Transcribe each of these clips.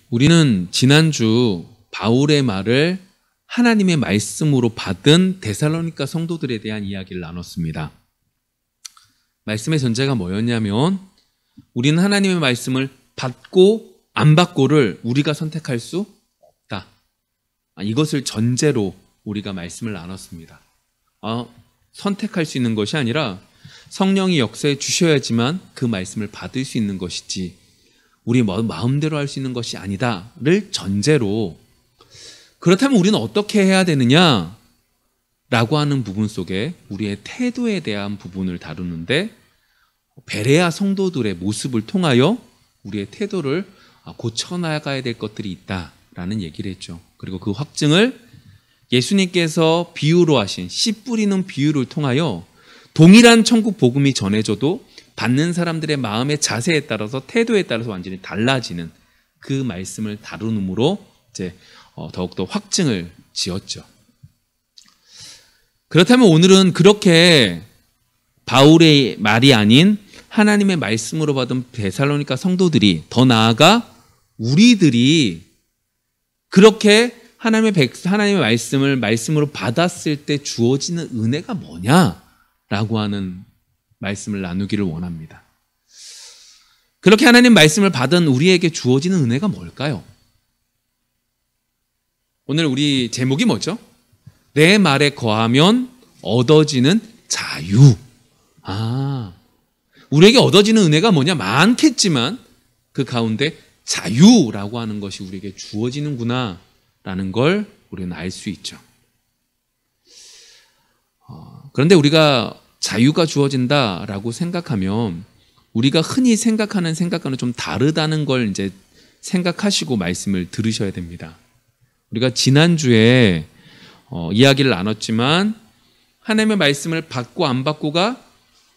우리는 지난주 바울의 말을 하나님의 말씀으로 받은 데살로니가 성도들에 대한 이야기를 나눴습니다. 말씀의 전제가 뭐였냐면 우리는 하나님의 말씀을 받고 안 받고를 우리가 선택할 수 없다. 이것을 전제로 우리가 말씀을 나눴습니다. 선택할 수 있는 것이 아니라 성령이 역사해 주셔야지만 그 말씀을 받을 수 있는 것이지 우리 마음대로 할 수 있는 것이 아니다를 전제로, 그렇다면 우리는 어떻게 해야 되느냐 라고 하는 부분 속에 우리의 태도에 대한 부분을 다루는데, 베레아 성도들의 모습을 통하여 우리의 태도를 고쳐나가야 될 것들이 있다라는 얘기를 했죠. 그리고 그 확증을 예수님께서 비유로 하신 씨 뿌리는 비유를 통하여 동일한 천국 복음이 전해져도 받는 사람들의 마음의 자세에 따라서, 태도에 따라서 완전히 달라지는 그 말씀을 다루므로 이제 더욱더 확증을 지었죠. 그렇다면 오늘은 그렇게 바울의 말이 아닌 하나님의 말씀으로 받은 데살로니가 성도들이, 더 나아가 우리들이 그렇게 하나님의 말씀을 말씀으로 받았을 때 주어지는 은혜가 뭐냐라고 하는 말씀을 나누기를 원합니다. 그렇게 하나님 말씀을 받은 우리에게 주어지는 은혜가 뭘까요? 오늘 우리 제목이 뭐죠? 내 말에 거하면 얻어지는 자유. 우리에게 얻어지는 은혜가 뭐냐? 많겠지만 그 가운데 자유라고 하는 것이 우리에게 주어지는구나 라는 걸 우리는 알 수 있죠. 그런데 우리가 자유가 주어진다라고 생각하면 우리가 흔히 생각하는 생각과는 좀 다르다는 걸 이제 생각하시고 말씀을 들으셔야 됩니다. 우리가 지난주에 이야기를 나눴지만 하나님의 말씀을 받고 안 받고가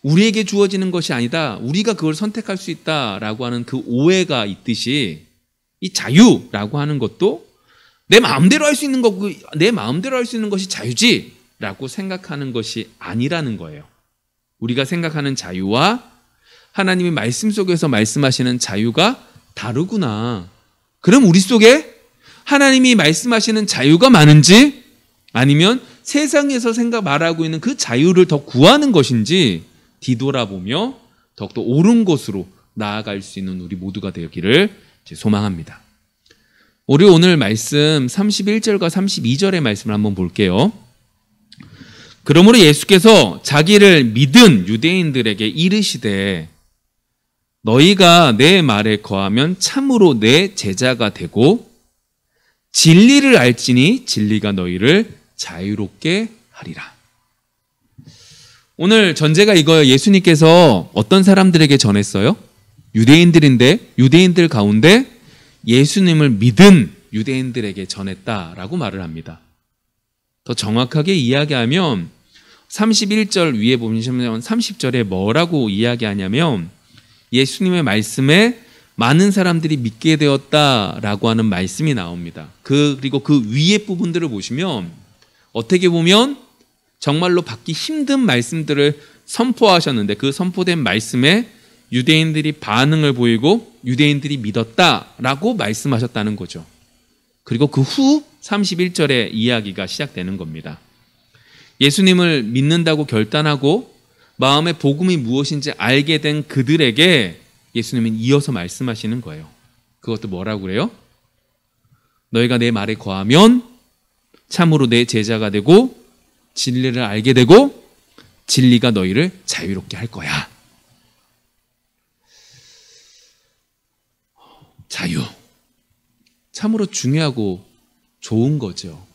우리에게 주어지는 것이 아니다, 우리가 그걸 선택할 수 있다라고 하는 그 오해가 있듯이, 이 자유라고 하는 것도 내 마음대로 할 수 있는 거고, 내 마음대로 할 수 있는 것이 자유지 라고 생각하는 것이 아니라는 거예요. 우리가 생각하는 자유와 하나님의 말씀 속에서 말씀하시는 자유가 다르구나. 그럼 우리 속에 하나님이 말씀하시는 자유가 많은지, 아니면 세상에서 말하고 있는 그 자유를 더 구하는 것인지 뒤돌아보며 더욱더 옳은 곳으로 나아갈 수 있는 우리 모두가 되기를 소망합니다. 우리 오늘 말씀 31절과 32절의 말씀을 한번 볼게요. 그러므로 예수께서 자기를 믿은 유대인들에게 이르시되 너희가 내 말에 거하면 참으로 내 제자가 되고 진리를 알지니 진리가 너희를 자유롭게 하리라. 오늘 전제가 이거예요. 예수님께서 어떤 사람들에게 전했어요? 유대인들인데, 유대인들 가운데 예수님을 믿은 유대인들에게 전했다라고 말을 합니다. 더 정확하게 이야기하면 31절 위에 보시면 30절에 뭐라고 이야기하냐면 예수님의 말씀에 많은 사람들이 믿게 되었다라고 하는 말씀이 나옵니다. 그리고 그 위에 부분들을 보시면 어떻게 보면 정말로 받기 힘든 말씀들을 선포하셨는데 그 선포된 말씀에 유대인들이 반응을 보이고 유대인들이 믿었다라고 말씀하셨다는 거죠. 그리고 그 후 31절의 이야기가 시작되는 겁니다. 예수님을 믿는다고 결단하고 마음의 복음이 무엇인지 알게 된 그들에게 예수님은 이어서 말씀하시는 거예요. 그것도 뭐라고 그래요? 너희가 내 말에 거하면 참으로 내 제자가 되고 진리를 알게 되고 진리가 너희를 자유롭게 할 거야. 자유. 참으로 중요하고 좋은 거죠.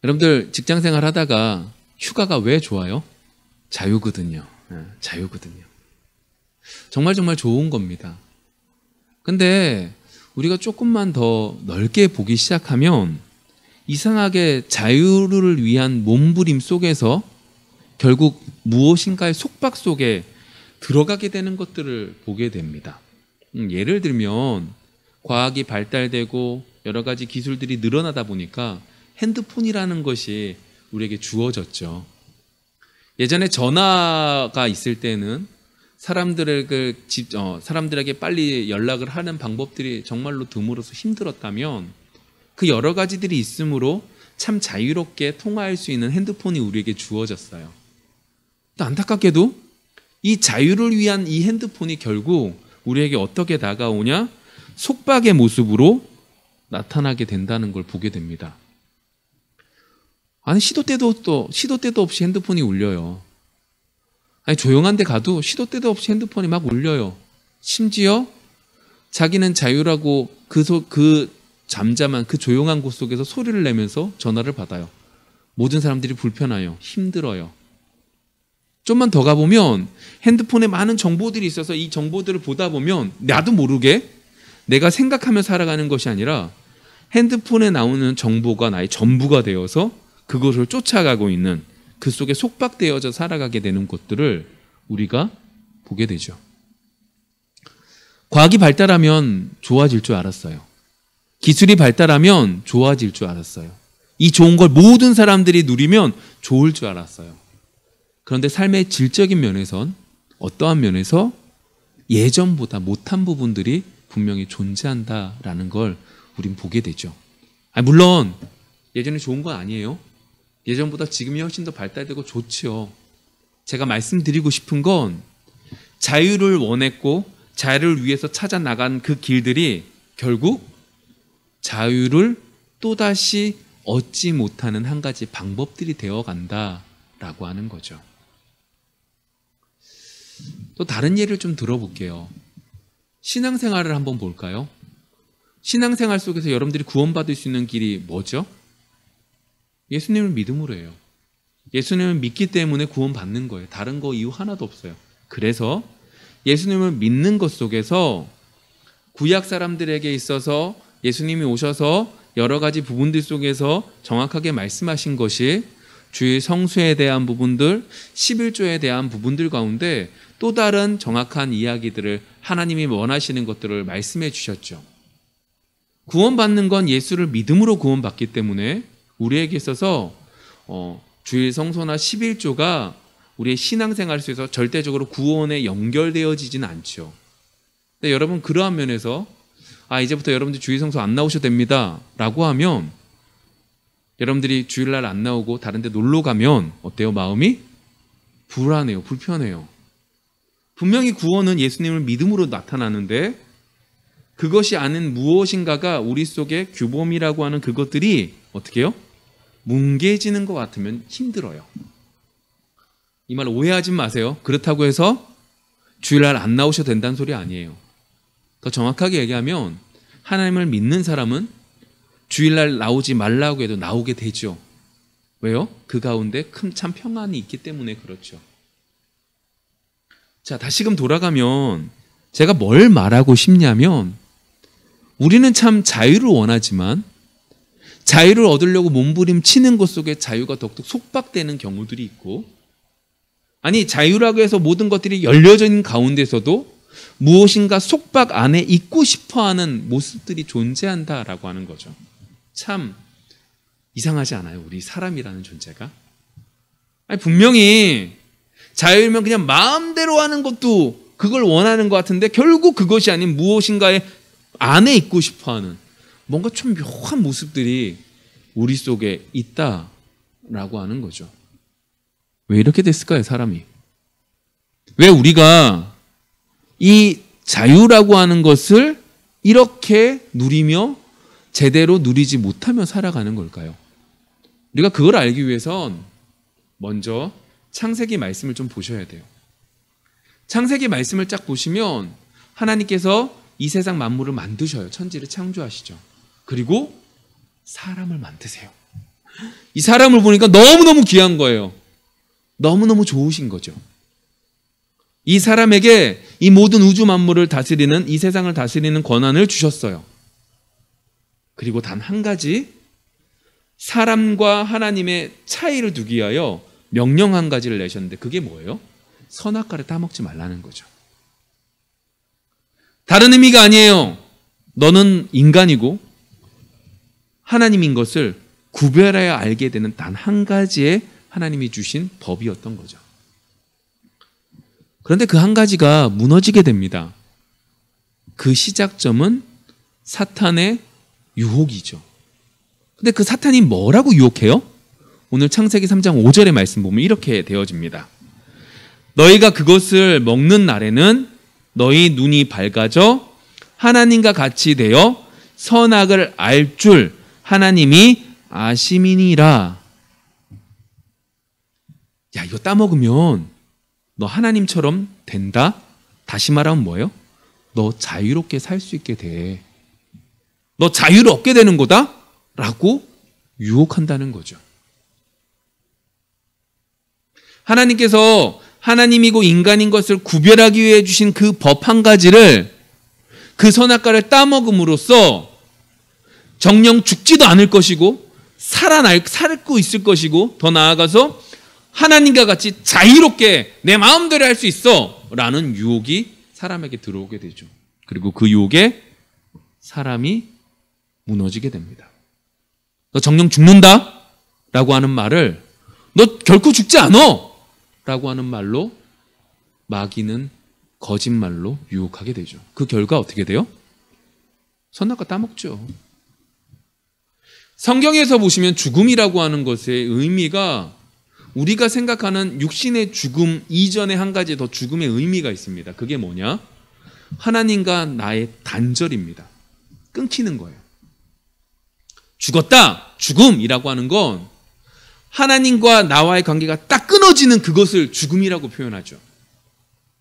여러분들 직장생활 하다가 휴가가 왜 좋아요? 자유거든요. 자유거든요. 정말 좋은 겁니다. 근데 우리가 조금만 더 넓게 보기 시작하면 이상하게 자유를 위한 몸부림 속에서 결국 무엇인가의 속박 속에 들어가게 되는 것들을 보게 됩니다. 예를 들면 과학이 발달되고 여러 가지 기술들이 늘어나다 보니까 핸드폰이라는 것이 우리에게 주어졌죠. 예전에 전화가 있을 때는 사람들에게 빨리 연락을 하는 방법들이 정말로 드물어서 힘들었다면 그 여러 가지들이 있으므로 참 자유롭게 통화할 수 있는 핸드폰이 우리에게 주어졌어요. 또 안타깝게도 이 자유를 위한 이 핸드폰이 결국 우리에게 어떻게 다가오냐? 속박의 모습으로 나타나게 된다는 걸 보게 됩니다. 아니 시도 때도 없이 핸드폰이 울려요. 아니 조용한 데 가도 시도 때도 없이 핸드폰이 막 울려요. 심지어 자기는 자유라고 그 잠잠한 그 조용한 곳 속에서 소리를 내면서 전화를 받아요. 모든 사람들이 불편해요. 힘들어요. 좀만 더 가보면 핸드폰에 많은 정보들이 있어서 이 정보들을 보다 보면 나도 모르게 내가 생각하며 살아가는 것이 아니라 핸드폰에 나오는 정보가 나의 전부가 되어서 그것을 쫓아가고 있는 그 속에 속박되어져 살아가게 되는 것들을 우리가 보게 되죠. 과학이 발달하면 좋아질 줄 알았어요. 기술이 발달하면 좋아질 줄 알았어요. 이 좋은 걸 모든 사람들이 누리면 좋을 줄 알았어요. 그런데 삶의 질적인 면에선 어떠한 면에서 예전보다 못한 부분들이 분명히 존재한다라는 걸 우린 보게 되죠. 물론 예전에 좋은 건 아니에요. 예전보다 지금이 훨씬 더 발달되고 좋지요. 제가 말씀드리고 싶은 건 자유를 원했고 자유를 위해서 찾아 나간 그 길들이 결국 자유를 또다시 얻지 못하는 한 가지 방법들이 되어 간다라고 하는 거죠. 또 다른 예를 좀 들어볼게요. 신앙생활을 한번 볼까요? 신앙생활 속에서 여러분들이 구원받을 수 있는 길이 뭐죠? 예수님을 믿음으로 해요. 예수님을 믿기 때문에 구원받는 거예요. 다른 거 이유 하나도 없어요. 그래서 예수님을 믿는 것 속에서 구약 사람들에게 있어서 예수님이 오셔서 여러 가지 부분들 속에서 정확하게 말씀하신 것이 주의 성수에 대한 부분들, 11조에 대한 부분들 가운데 또 다른 정확한 이야기들을 하나님이 원하시는 것들을 말씀해 주셨죠. 구원받는 건 예수를 믿음으로 구원받기 때문에 우리에게 있어서 주일 성소나 11조가 우리의 신앙생활 속에서 절대적으로 구원에 연결되어지지는 않죠. 근데 여러분 그러한 면에서 이제부터 여러분들 주일 성소 안 나오셔도 됩니다 라고 하면 여러분들이 주일날 안 나오고 다른 데 놀러 가면 어때요? 마음이 불안해요. 불편해요. 분명히 구원은 예수님을 믿음으로 나타나는데 그것이 아닌 무엇인가가 우리 속에 규범이라고 하는 그것들이 어떻게 해요? 뭉개지는 것 같으면 힘들어요. 이 말 오해하지 마세요. 그렇다고 해서 주일날 안 나오셔도 된다는 소리 아니에요. 더 정확하게 얘기하면 하나님을 믿는 사람은 주일날 나오지 말라고 해도 나오게 되죠. 왜요? 그 가운데 큰 참 평안이 있기 때문에 그렇죠. 자, 다시금 돌아가면 제가 뭘 말하고 싶냐면 우리는 참 자유를 원하지만 자유를 얻으려고 몸부림치는 것 속에 자유가 더욱 속박되는 경우들이 있고 자유라고 해서 모든 것들이 열려져 있는 가운데서도 무엇인가 속박 안에 있고 싶어하는 모습들이 존재한다라고 하는 거죠. 참 이상하지 않아요? 우리 사람이라는 존재가. 분명히 자유면 그냥 마음대로 하는 것도 그걸 원하는 것 같은데 결국 그것이 아닌 무엇인가의 안에 있고 싶어하는 뭔가 좀 묘한 모습들이 우리 속에 있다라고 하는 거죠. 왜 이렇게 됐을까요, 사람이? 왜 우리가 이 자유라고 하는 것을 이렇게 누리며 제대로 누리지 못하며 살아가는 걸까요? 우리가 그걸 알기 위해선 먼저 창세기 말씀을 좀 보셔야 돼요. 창세기 말씀을 쫙 보시면 하나님께서 이 세상 만물을 만드셔요. 천지를 창조하시죠. 그리고 사람을 만드세요. 이 사람을 보니까 너무너무 귀한 거예요. 너무너무 좋으신 거죠. 이 사람에게 이 모든 우주 만물을 다스리는 이 세상을 다스리는 권한을 주셨어요. 그리고 단 한 가지 사람과 하나님의 차이를 두기 위하여 명령 한 가지를 내셨는데 그게 뭐예요? 선악과를 따먹지 말라는 거죠. 다른 의미가 아니에요. 너는 인간이고 하나님인 것을 구별하여 알게 되는 단 한 가지의 하나님이 주신 법이었던 거죠. 그런데 그 한 가지가 무너지게 됩니다. 그 시작점은 사탄의 유혹이죠. 근데 그 사탄이 뭐라고 유혹해요? 오늘 창세기 3장 5절의 말씀 보면 이렇게 되어집니다. 너희가 그것을 먹는 날에는 너희 눈이 밝아져 하나님과 같이 되어 선악을 알 줄 하나님이 아심이니라. 야, 이거 따먹으면 너 하나님처럼 된다? 다시 말하면 뭐예요? 너 자유롭게 살 수 있게 돼. 너 자유를 얻게 되는 거다? 라고 유혹한다는 거죠. 하나님께서 하나님이고 인간인 것을 구별하기 위해 주신 그 법 한 가지를, 그 선악과를 따먹음으로써 정녕 죽지도 않을 것이고 살고 있을 것이고, 더 나아가서 하나님과 같이 자유롭게 내 마음대로 할 수 있어 라는 유혹이 사람에게 들어오게 되죠. 그리고 그 유혹에 사람이 무너지게 됩니다. 너 정녕 죽는다 라고 하는 말을 너 결코 죽지 않아 라고 하는 말로, 마귀는 거짓말로 유혹하게 되죠. 그 결과 어떻게 돼요? 선악과 따먹죠. 성경에서 보시면 죽음이라고 하는 것의 의미가 우리가 생각하는 육신의 죽음 이전에 한 가지 더 죽음의 의미가 있습니다. 그게 뭐냐? 하나님과 나의 단절입니다. 끊기는 거예요. 죽었다, 죽음이라고 하는 건 하나님과 나와의 관계가 딱 끊어지는 그것을 죽음이라고 표현하죠.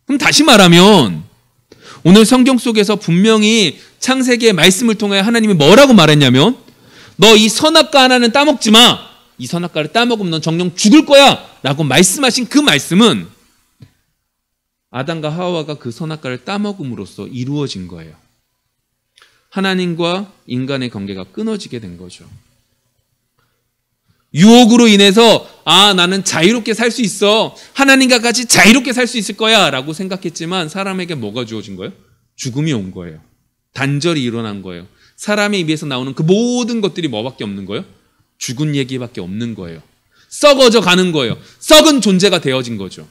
그럼 다시 말하면 오늘 성경 속에서 분명히 창세기의 말씀을 통해 하나님이 뭐라고 말했냐면, 너 이 선악과 하나는 따먹지 마. 이 선악과를 따먹으면 넌 정녕 죽을 거야 라고 말씀하신 그 말씀은 아담과 하와가 그 선악과를 따먹음으로써 이루어진 거예요. 하나님과 인간의 관계가 끊어지게 된 거죠. 유혹으로 인해서 나는 자유롭게 살 수 있어, 하나님과 같이 자유롭게 살 수 있을 거야 라고 생각했지만 사람에게 뭐가 주어진 거예요? 죽음이 온 거예요. 단절이 일어난 거예요. 사람의 입에서 나오는 그 모든 것들이 뭐밖에 없는 거예요? 죽은 얘기밖에 없는 거예요. 썩어져 가는 거예요. 썩은 존재가 되어진 거죠.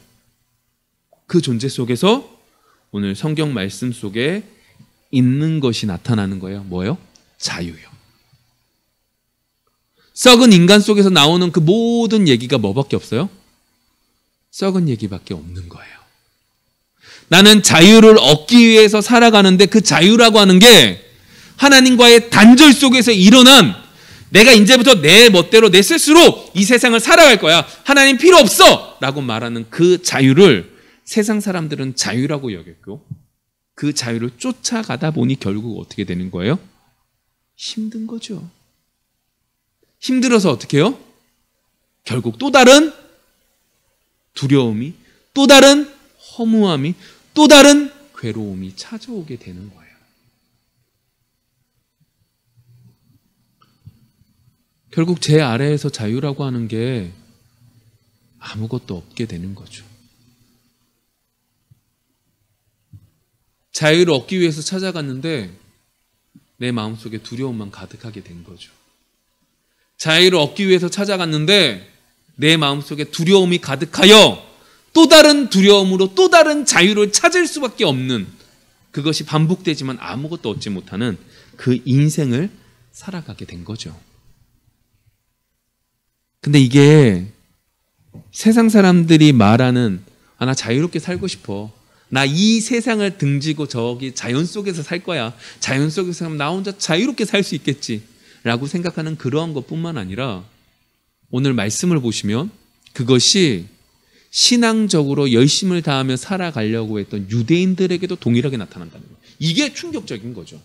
그 존재 속에서 오늘 성경 말씀 속에 있는 것이 나타나는 거예요. 뭐예요? 자유요. 썩은 인간 속에서 나오는 그 모든 얘기가 뭐밖에 없어요? 썩은 얘기밖에 없는 거예요. 나는 자유를 얻기 위해서 살아가는데 그 자유라고 하는 게 하나님과의 단절 속에서 일어난, 내가 이제부터 내 멋대로 내 스스로 이 세상을 살아갈 거야, 하나님 필요 없어 라고 말하는 그 자유를 세상 사람들은 자유라고 여겼고, 그 자유를 쫓아가다 보니 결국 어떻게 되는 거예요? 힘든 거죠. 힘들어서 어떻게 해요? 결국 또 다른 두려움이, 또 다른 허무함이, 또 다른 괴로움이 찾아오게 되는 거예요. 결국 제 아래에서 자유라고 하는 게 아무것도 없게 되는 거죠. 자유를 얻기 위해서 찾아갔는데 내 마음속에 두려움만 가득하게 된 거죠. 자유를 얻기 위해서 찾아갔는데 내 마음속에 두려움이 가득하여 또 다른 두려움으로 또 다른 자유를 찾을 수밖에 없는, 그것이 반복되지만 아무것도 얻지 못하는 그 인생을 살아가게 된 거죠. 근데 이게 세상 사람들이 말하는 나 자유롭게 살고 싶어, 나 이 세상을 등지고 저기 자연 속에서 살 거야, 자연 속에서 살면 나 혼자 자유롭게 살 수 있겠지 라고 생각하는 그러한 것뿐만 아니라 오늘 말씀을 보시면 그것이 신앙적으로 열심을 다하며 살아가려고 했던 유대인들에게도 동일하게 나타난다는 거예요. 이게 충격적인 거죠.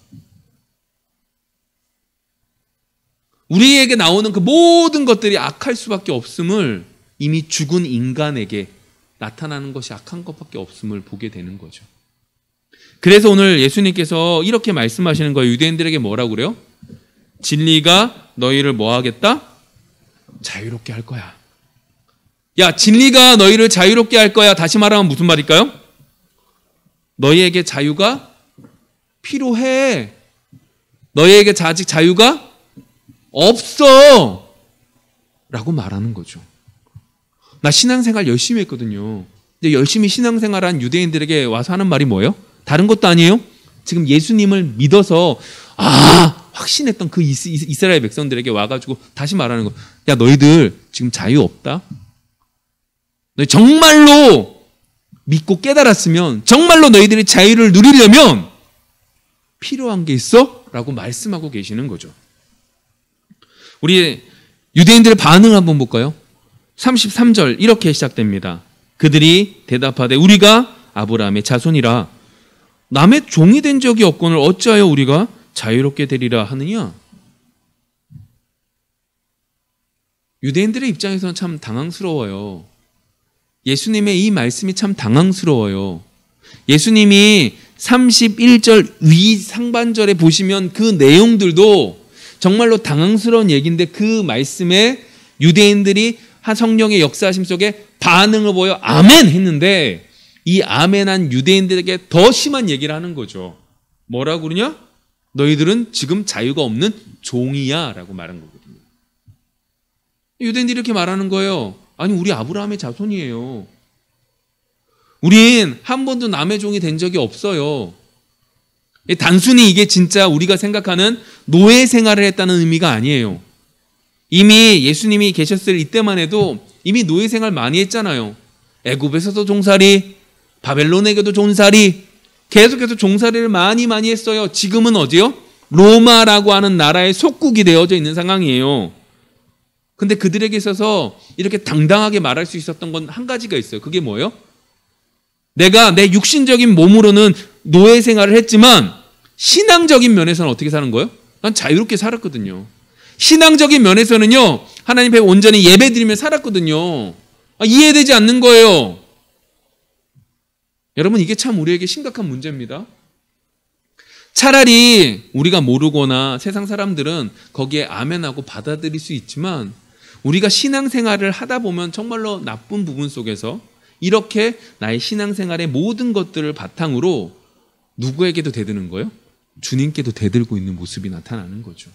우리에게 나오는 그 모든 것들이 악할 수밖에 없음을 이미 죽은 인간에게 나타나는 것이 악한 것밖에 없음을 보게 되는 거죠. 그래서 오늘 예수님께서 이렇게 말씀하시는 거예요. 유대인들에게 뭐라고 그래요? 진리가 너희를 뭐 하겠다? 자유롭게 할 거야. 야, 진리가 너희를 자유롭게 할 거야. 다시 말하면 무슨 말일까요? 너희에게 자유가 필요해. 너희에게 아직 자유가 없어 라고 말하는 거죠. 나 신앙생활 열심히 했거든요. 이제 열심히 신앙생활한 유대인들에게 와서 하는 말이 뭐예요? 다른 것도 아니에요. 지금 예수님을 믿어서 확신했던 그 이스라엘 백성들에게 와가지고 다시 말하는 거. 야, 너희들 지금 자유 없다. 너희 정말로 믿고 깨달았으면, 정말로 너희들이 자유를 누리려면 필요한 게 있어? 라고 말씀하고 계시는 거죠. 우리 유대인들의 반응을 한번 볼까요? 33절 이렇게 시작됩니다. 그들이 대답하되 우리가 아브라함의 자손이라 남의 종이 된 적이 없거늘 어찌하여 우리가 자유롭게 되리라 하느냐? 유대인들의 입장에서는 참 당황스러워요. 예수님의 이 말씀이 참 당황스러워요. 예수님이 31절 위 상반절에 보시면 그 내용들도 정말로 당황스러운 얘기인데 그 말씀에 유대인들이 한 성령의 역사하심 속에 반응을 보여 아멘 했는데 이 아멘한 유대인들에게 더 심한 얘기를 하는 거죠. 뭐라고 그러냐? 너희들은 지금 자유가 없는 종이야 라고 말한 거거든요. 유대인들이 이렇게 말하는 거예요. 아니, 우리 아브라함의 자손이에요. 우린 한 번도 남의 종이 된 적이 없어요. 단순히 이게 진짜 우리가 생각하는 노예 생활을 했다는 의미가 아니에요. 이미 예수님이 계셨을 이때만 해도 이미 노예 생활 많이 했잖아요. 애굽에서도 종살이, 바벨론에게도 종살이, 계속해서 종살이를 많이 했어요. 지금은 어디요? 로마라고 하는 나라의 속국이 되어져 있는 상황이에요. 근데 그들에게 있어서 이렇게 당당하게 말할 수 있었던 건 한 가지가 있어요. 그게 뭐예요? 내가 내 육신적인 몸으로는 노예 생활을 했지만 신앙적인 면에서는 어떻게 사는 거예요? 난 자유롭게 살았거든요. 신앙적인 면에서는요, 하나님 앞에 온전히 예배드리며 살았거든요. 이해되지 않는 거예요. 여러분, 이게 참 우리에게 심각한 문제입니다. 차라리 우리가 모르거나 세상 사람들은 거기에 아멘하고 받아들일 수 있지만 우리가 신앙생활을 하다 보면 정말로 나쁜 부분 속에서 이렇게 나의 신앙생활의 모든 것들을 바탕으로 누구에게도 대드는 거예요? 주님께도 대들고 있는 모습이 나타나는 거죠.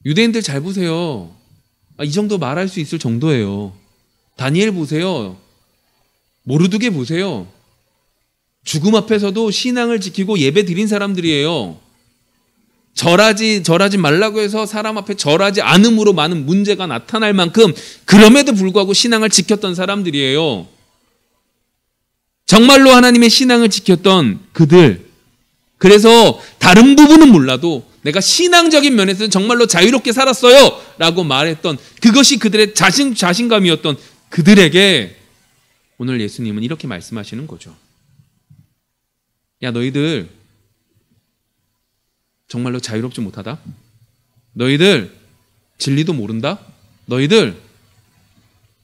유대인들 잘 보세요. 이 정도 말할 수 있을 정도예요. 다니엘 보세요. 모르드게 보세요. 죽음 앞에서도 신앙을 지키고 예배 드린 사람들이에요. 절하지 말라고 해서 사람 앞에 절하지 않음으로 많은 문제가 나타날 만큼 그럼에도 불구하고 신앙을 지켰던 사람들이에요. 정말로 하나님의 신앙을 지켰던 그들. 그래서 다른 부분은 몰라도 내가 신앙적인 면에서는 정말로 자유롭게 살았어요 라고 말했던 그것이 그들의 자신감이었던 그들에게 오늘 예수님은 이렇게 말씀하시는 거죠. 야, 너희들 정말로 자유롭지 못하다? 너희들 진리도 모른다? 너희들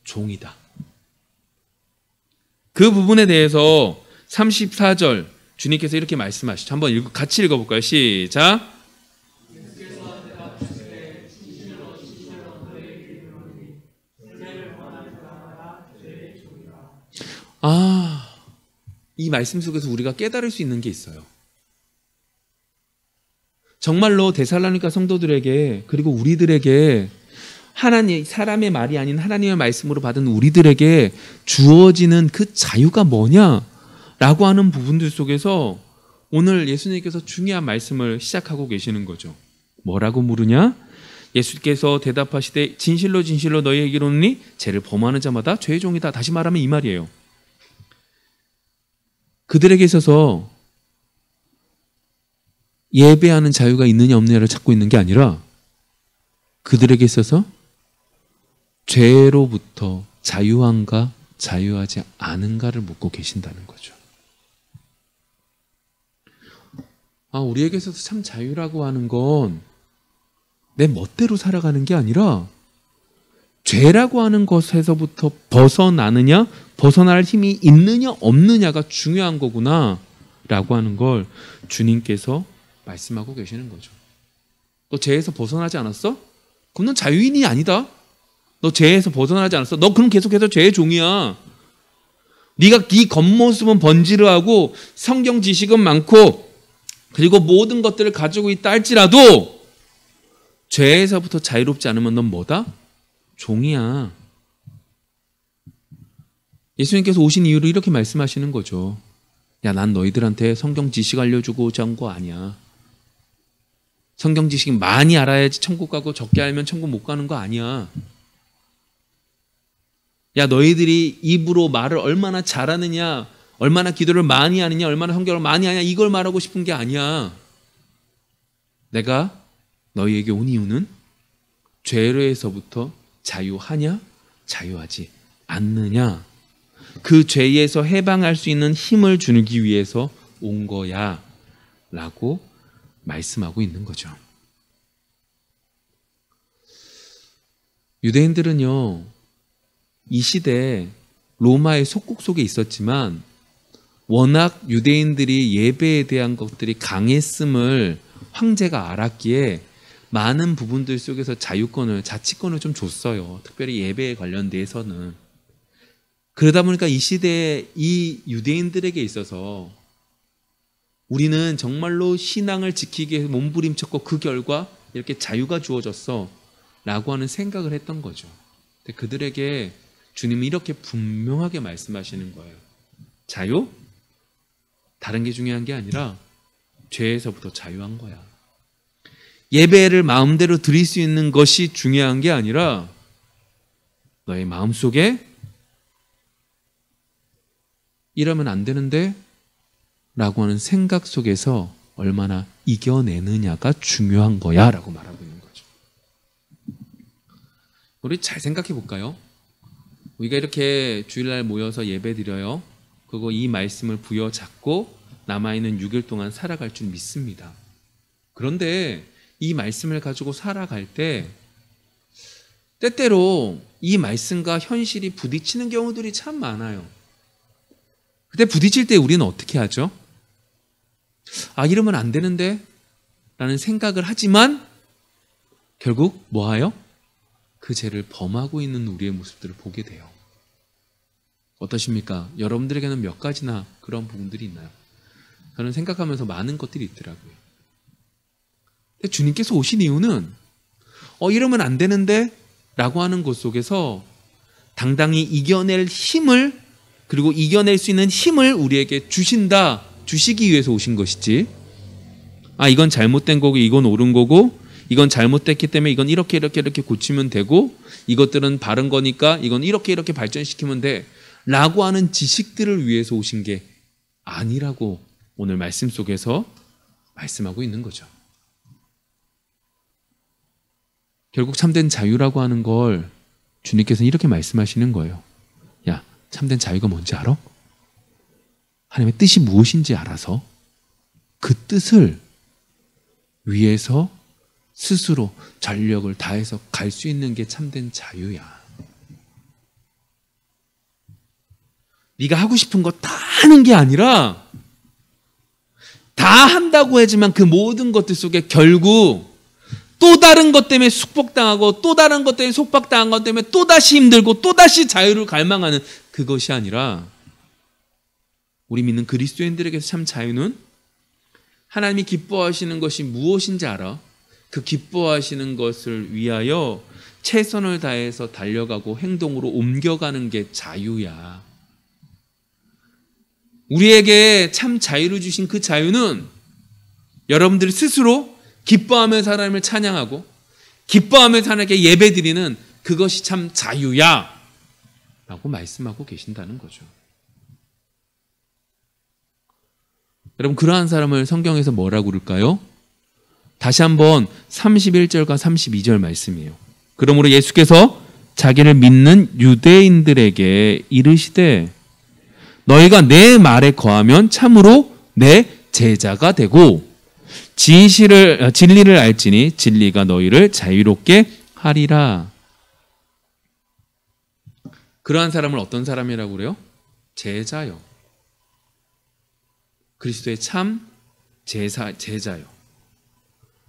종이다. 그 부분에 대해서 34절 주님께서 이렇게 말씀하시죠. 한번 같이 읽어볼까요? 시작. 이 말씀 속에서 우리가 깨달을 수 있는 게 있어요. 정말로 데살로니가 성도들에게 그리고 우리들에게 하나님, 사람의 말이 아닌 하나님의 말씀으로 받은 우리들에게 주어지는 그 자유가 뭐냐라고 하는 부분들 속에서 오늘 예수님께서 중요한 말씀을 시작하고 계시는 거죠. 뭐라고 물으냐? 예수께서 대답하시되 진실로 진실로 너희에게 이르노니 죄를 범하는 자마다 죄의 종이다. 다시 말하면 이 말이에요. 그들에게 있어서 예배하는 자유가 있느냐 없느냐를 찾고 있는 게 아니라 그들에게 있어서 죄로부터 자유한가 자유하지 않은가를 묻고 계신다는 거죠. 우리에게 있어서 참 자유라고 하는 건 내 멋대로 살아가는 게 아니라 죄라고 하는 것에서부터 벗어나느냐 벗어날 힘이 있느냐 없느냐가 중요한 거구나 라고 하는 걸 주님께서 말씀하고 계시는 거죠. 너 죄에서 벗어나지 않았어? 그럼 넌 자유인이 아니다. 너 죄에서 벗어나지 않았어? 너 그럼 계속해서 죄의 종이야. 네가 네 겉모습은 번지르하고 성경 지식은 많고 그리고 모든 것들을 가지고 있다 할지라도 죄에서부터 자유롭지 않으면 넌 뭐다? 종이야. 예수님께서 오신 이유를 이렇게 말씀하시는 거죠. 야, 난 너희들한테 성경 지식 알려주고자 한 거 아니야. 성경 지식 많이 알아야지 천국 가고 적게 알면 천국 못 가는 거 아니야. 야, 너희들이 입으로 말을 얼마나 잘하느냐, 얼마나 기도를 많이 하느냐, 얼마나 성경을 많이 하냐, 이걸 말하고 싶은 게 아니야. 내가 너희에게 온 이유는 죄로에서부터 자유하냐, 자유하지 않느냐, 그 죄에서 해방할 수 있는 힘을 주기 위해서 온 거야 라고 말씀하고 있는 거죠. 유대인들은요, 이 시대에 로마의 속국 속에 있었지만 워낙 유대인들이 예배에 대한 것들이 강했음을 황제가 알았기에 많은 부분들 속에서 자유권을, 자치권을 좀 줬어요. 특별히 예배에 관련돼서는. 그러다 보니까 이 시대에 이 유대인들에게 있어서 우리는 정말로 신앙을 지키기 위해 몸부림쳤고 그 결과 이렇게 자유가 주어졌어 라고 하는 생각을 했던 거죠. 근데 그들에게 주님은 이렇게 분명하게 말씀하시는 거예요. 자유? 다른 게 중요한 게 아니라 죄에서부터 자유한 거야. 예배를 마음대로 드릴 수 있는 것이 중요한 게 아니라 너의 마음속에 이러면 안 되는데 라고 하는 생각 속에서 얼마나 이겨내느냐가 중요한 거야 라고 말하고 있는 거죠. 우리 잘 생각해 볼까요? 우리가 이렇게 주일날 모여서 예배 드려요. 그리고 이 말씀을 부여잡고 남아있는 6일 동안 살아갈 줄 믿습니다. 그런데 이 말씀을 가지고 살아갈 때 때때로 이 말씀과 현실이 부딪히는 경우들이 참 많아요. 그때 부딪힐 때 우리는 어떻게 하죠? 아, 이러면 안 되는데 라는 생각을 하지만 결국 뭐하여? 그 죄를 범하고 있는 우리의 모습들을 보게 돼요. 어떠십니까? 여러분들에게는 몇 가지나 그런 부분들이 있나요? 저는 생각하면서 많은 것들이 있더라고요. 근데 주님께서 오신 이유는 이러면 안 되는데 라고 하는 것 속에서 당당히 이겨낼 힘을, 그리고 이겨낼 수 있는 힘을 우리에게 주시기 위해서 오신 것이지, 아, 이건 잘못된 거고 이건 옳은 거고 이건 잘못됐기 때문에 이건 이렇게 고치면 되고 이것들은 바른 거니까 이건 이렇게 발전시키면 돼 라고 하는 지식들을 위해서 오신 게 아니라고 오늘 말씀 속에서 말씀하고 있는 거죠. 결국 참된 자유라고 하는 걸 주님께서는 이렇게 말씀하시는 거예요. 야, 참된 자유가 뭔지 알아? 하나님의 뜻이 무엇인지 알아서 그 뜻을 위해서 스스로 전력을 다해서 갈 수 있는 게 참된 자유야. 네가 하고 싶은 거 다 하는 게 아니라 다 한다고 하지만 그 모든 것들 속에 결국 또 다른 것 때문에 숙복당하고 또 다른 것 때문에 속박당한 것 때문에 또다시 힘들고 또다시 자유를 갈망하는 그것이 아니라, 우리 믿는 그리스도인들에게서 참 자유는 하나님이 기뻐하시는 것이 무엇인지 알아. 그 기뻐하시는 것을 위하여 최선을 다해서 달려가고 행동으로 옮겨가는 게 자유야. 우리에게 참 자유를 주신 그 자유는 여러분들이 스스로 기뻐하면서 하나님을 찬양하고 기뻐하면서 하나님께 예배드리는 그것이 참 자유야 라고 말씀하고 계신다는 거죠. 여러분, 그러한 사람을 성경에서 뭐라고 부를까요? 다시 한번 31절과 32절 말씀이에요. 그러므로 예수께서 자기를 믿는 유대인들에게 이르시되 너희가 내 말에 거하면 참으로 내 제자가 되고 진리를 알지니 진리가 너희를 자유롭게 하리라. 그러한 사람을 어떤 사람이라고 그래요? 제자요. 그리스도의 참 제자요.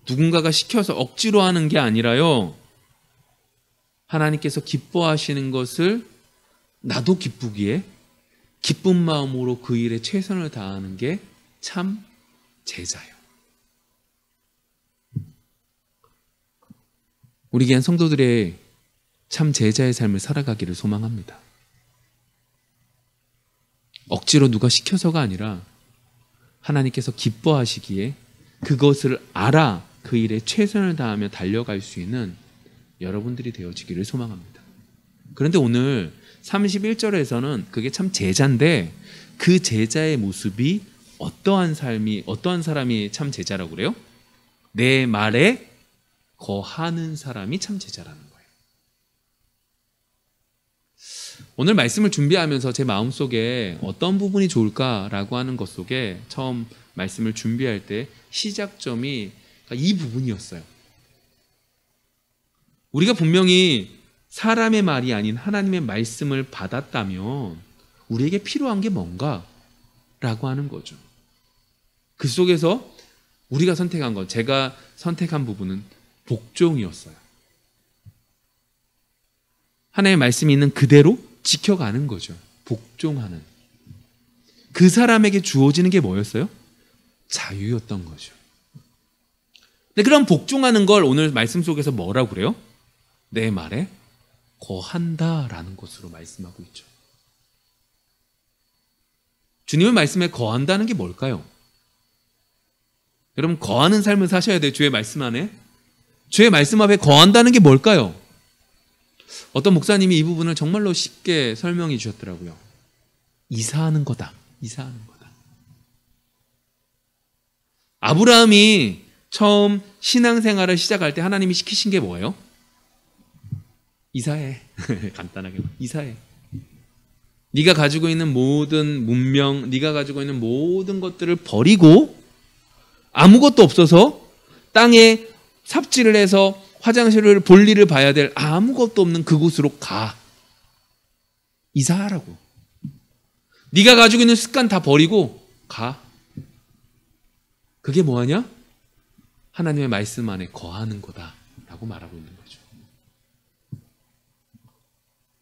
누군가가 시켜서 억지로 하는 게 아니라요, 하나님께서 기뻐하시는 것을 나도 기쁘기에 기쁜 마음으로 그 일에 최선을 다하는 게 참 제자요. 우리 귀한 성도들의 참 제자의 삶을 살아가기를 소망합니다. 억지로 누가 시켜서가 아니라 하나님께서 기뻐하시기에 그것을 알아 그 일에 최선을 다하며 달려갈 수 있는 여러분들이 되어지기를 소망합니다. 그런데 오늘 31절에서는 그게 참 제자인데 그 제자의 모습이 어떠한 사람이 참 제자라고 그래요? 내 말에 거하는 사람이 참 제자라는 거예요. 오늘 말씀을 준비하면서 제 마음속에 어떤 부분이 좋을까라고 하는 것 속에 처음 말씀을 준비할 때 시작점이 이 부분이었어요. 우리가 분명히 사람의 말이 아닌 하나님의 말씀을 받았다면 우리에게 필요한 게 뭔가라고 하는 거죠. 그 속에서 우리가 선택한 것, 제가 선택한 부분은 복종이었어요. 하나님의 말씀이 있는 그대로 지켜가는 거죠. 복종하는. 그 사람에게 주어지는 게 뭐였어요? 자유였던 거죠. 근데 그럼 복종하는 걸 오늘 말씀 속에서 뭐라고 그래요? 내 말에 거한다라는 것으로 말씀하고 있죠. 주님의 말씀에 거한다는 게 뭘까요? 여러분, 거하는 삶을 사셔야 돼요. 주의 말씀 안에. 주의 말씀 앞에 거한다는 게 뭘까요? 어떤 목사님이 이 부분을 정말로 쉽게 설명해 주셨더라고요. 이사하는 거다. 이사하는 거다. 아브라함이 처음 신앙생활을 시작할 때 하나님이 시키신 게 뭐예요? 이사해. 간단하게 이사해. 네가 가지고 있는 모든 문명, 네가 가지고 있는 모든 것들을 버리고 아무것도 없어서 땅에 삽질을 해서 화장실을 볼일을 봐야 될 아무것도 없는 그곳으로 가. 이사하라고. 네가 가지고 있는 습관 다 버리고 가. 그게 뭐하냐? 하나님의 말씀 안에 거하는 거다라고 말하고 있는 거죠.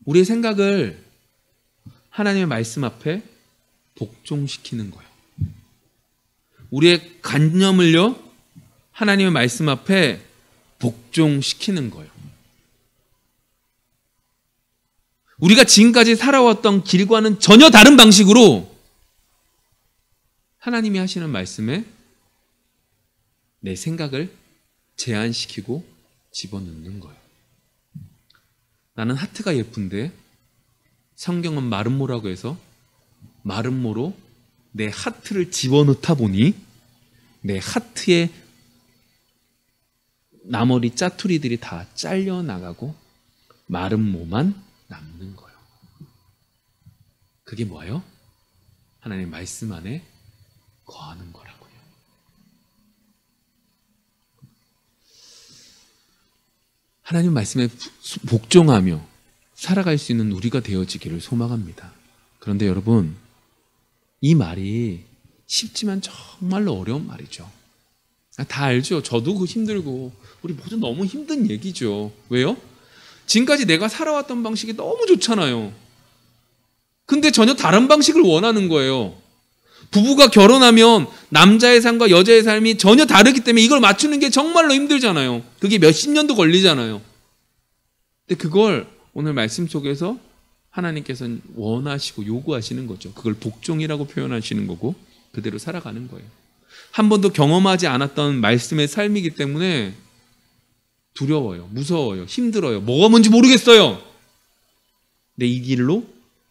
우리의 생각을 하나님의 말씀 앞에 복종시키는 거예요. 우리의 관념을요, 하나님의 말씀 앞에 복종시키는 거예요. 우리가 지금까지 살아왔던 길과는 전혀 다른 방식으로 하나님이 하시는 말씀에 내 생각을 제한시키고 집어넣는 거예요. 나는 하트가 예쁜데 성경은 마름모라고 해서 마름모로 내 하트를 집어넣다 보니 내 하트에 나머지 짜투리들이 다 잘려나가고 마름모만 남는 거예요. 그게 뭐예요? 하나님의 말씀 안에 거하는 거라고요. 하나님 말씀에 복종하며 살아갈 수 있는 우리가 되어지기를 소망합니다. 그런데 여러분, 이 말이 쉽지만 정말로 어려운 말이죠. 다 알죠. 저도 그 힘들고 우리 모두 너무 힘든 얘기죠. 왜요? 지금까지 내가 살아왔던 방식이 너무 좋잖아요. 근데 전혀 다른 방식을 원하는 거예요. 부부가 결혼하면 남자의 삶과 여자의 삶이 전혀 다르기 때문에 이걸 맞추는 게 정말로 힘들잖아요. 그게 몇십 년도 걸리잖아요. 근데 그걸 오늘 말씀 속에서 하나님께서는 원하시고 요구하시는 거죠. 그걸 복종이라고 표현하시는 거고 그대로 살아가는 거예요. 한 번도 경험하지 않았던 말씀의 삶이기 때문에 두려워요. 무서워요. 힘들어요. 뭐가 뭔지 모르겠어요. 내 이 길로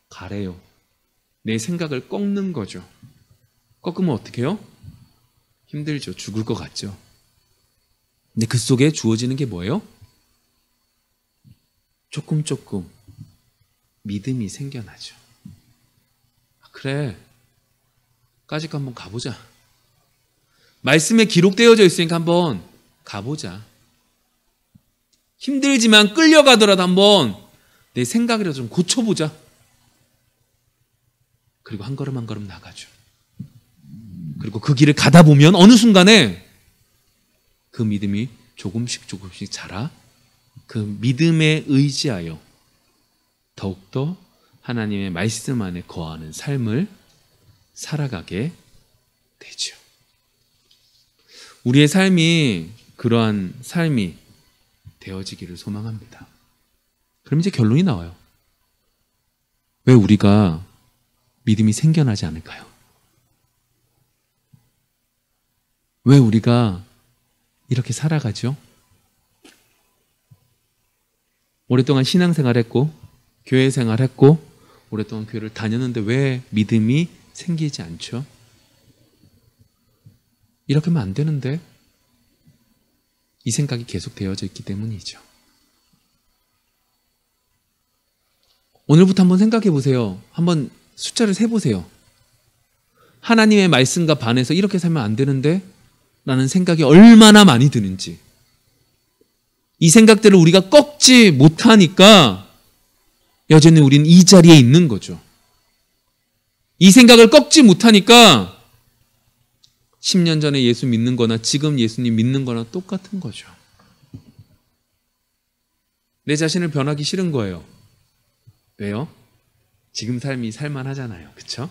가래요. 내 생각을 꺾는 거죠. 꺾으면 어떻게 해요? 힘들죠. 죽을 것 같죠. 근데 그 속에 주어지는 게 뭐예요? 조금 믿음이 생겨나죠. 그래, 까짓 거 한번 가보자. 말씀에 기록되어져 있으니까 한번 가보자. 힘들지만 끌려가더라도 한번 내 생각이라도 좀 고쳐보자. 그리고 한 걸음 한 걸음 나가죠. 그리고 그 길을 가다 보면 어느 순간에 그 믿음이 조금씩 자라 그 믿음에 의지하여 더욱더 하나님의 말씀 안에 거하는 삶을 살아가게 되죠. 우리의 삶이 그러한 삶이 되어지기를 소망합니다. 그럼 이제 결론이 나와요. 왜 우리가 믿음이 생겨나지 않을까요? 왜 우리가 이렇게 살아가죠? 오랫동안 신앙생활했고 교회 생활했고 오랫동안 교회를 다녔는데 왜 믿음이 생기지 않죠? 이렇게 하면 안 되는데 이 생각이 계속 되어져 있기 때문이죠. 오늘부터 한번 생각해 보세요. 한번 숫자를 세보세요. 하나님의 말씀과 반해서 이렇게 살면 안 되는데 라는 생각이 얼마나 많이 드는지. 이 생각들을 우리가 꺾지 못하니까 여전히 우리는 이 자리에 있는 거죠. 이 생각을 꺾지 못하니까 10년 전에 예수 믿는 거나 지금 예수님 믿는 거나 똑같은 거죠. 내 자신을 변하기 싫은 거예요. 왜요? 지금 삶이 살만하잖아요. 그렇죠?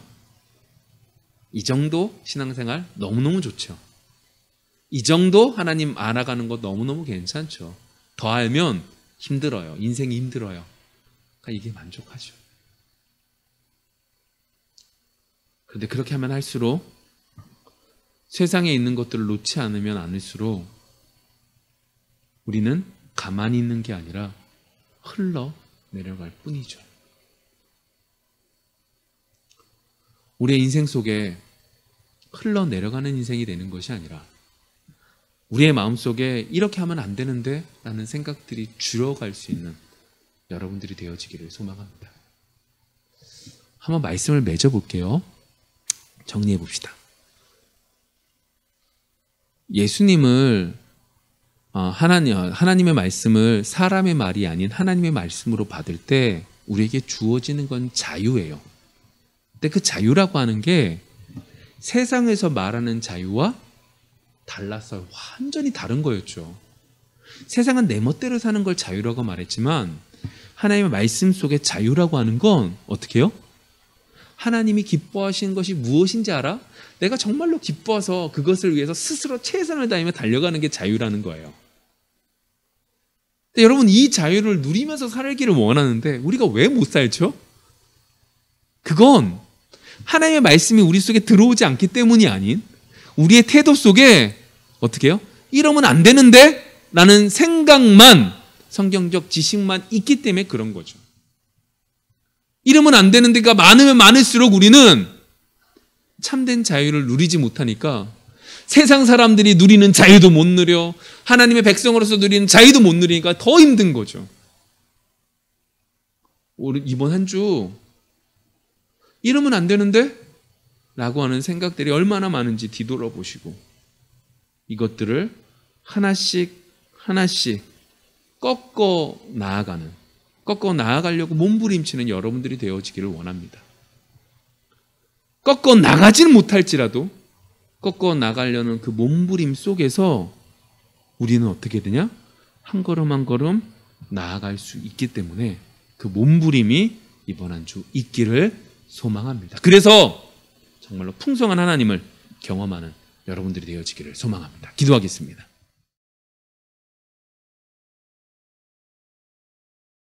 이 정도 신앙생활 너무너무 좋죠. 이 정도 하나님 알아가는 거 너무너무 괜찮죠. 더 알면 힘들어요. 인생이 힘들어요. 그러니까 이게 만족하죠. 그런데 그렇게 하면 할수록 세상에 있는 것들을 놓지 않으면 않을수록 우리는 가만히 있는 게 아니라 흘러 내려갈 뿐이죠. 우리의 인생 속에 흘러내려가는 인생이 되는 것이 아니라 우리의 마음속에 이렇게 하면 안 되는데 라는 생각들이 줄어갈 수 있는 여러분들이 되어지기를 소망합니다. 한번 말씀을 맺어볼게요. 정리해 봅시다. 예수님을 하나님의 말씀을 사람의 말이 아닌 하나님의 말씀으로 받을 때 우리에게 주어지는 건 자유예요. 근데 그 자유라고 하는 게 세상에서 말하는 자유와 달라서 완전히 다른 거였죠. 세상은 내 멋대로 사는 걸 자유라고 말했지만 하나님의 말씀 속에 자유라고 하는 건 어떻게 해요? 하나님이 기뻐하시는 것이 무엇인지 알아? 내가 정말로 기뻐서 그것을 위해서 스스로 최선을 다하며 달려가는 게 자유라는 거예요. 근데 여러분 이 자유를 누리면서 살기를 원하는데 우리가 왜 못 살죠? 그건 하나님의 말씀이 우리 속에 들어오지 않기 때문이 아닌 우리의 태도 속에 어떻게 해요? 이러면 안 되는데? 라는 생각만 성경적 지식만 있기 때문에 그런 거죠. 이러면 안 되는 데가 많으면 많을수록 우리는 참된 자유를 누리지 못하니까 세상 사람들이 누리는 자유도 못 누려 하나님의 백성으로서 누리는 자유도 못 누리니까 더 힘든 거죠. 이번 한 주 이러면 안 되는데? 라고 하는 생각들이 얼마나 많은지 뒤돌아보시고 이것들을 하나씩 꺾어 나아가려고 몸부림치는 여러분들이 되어지기를 원합니다. 꺾어 나가지는 못할지라도 꺾어 나가려는 그 몸부림 속에서 우리는 어떻게 되냐? 한 걸음 한 걸음 나아갈 수 있기 때문에 그 몸부림이 이번 한 주 있기를 소망합니다. 그래서 정말로 풍성한 하나님을 경험하는 여러분들이 되어지기를 소망합니다. 기도하겠습니다.